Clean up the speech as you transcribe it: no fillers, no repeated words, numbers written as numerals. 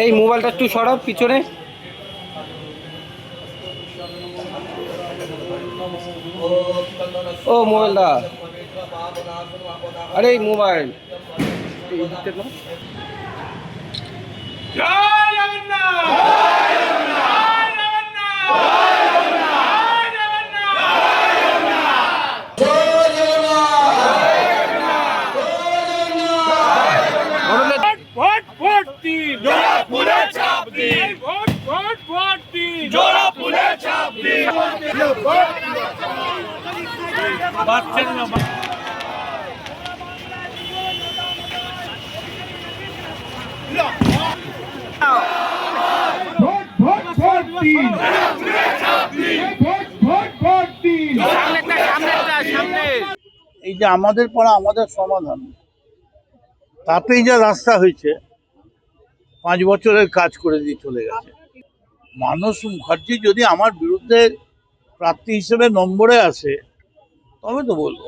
এই মোবাইলটা একটু সরাও পিছনে। ও মোবাইলটা, আরে এই মোবাইল এই যে আমাদের পাড়া আমাদের সমাধান, তাতেই যা রাস্তা হয়েছে, 5 বছরের কাজ করে দিয়ে চলে গেছে। মানস মুখার্জি যদি আমার বিরুদ্ধে প্রার্থী হিসেবে নম্বরে আসে তবে তো বলবো।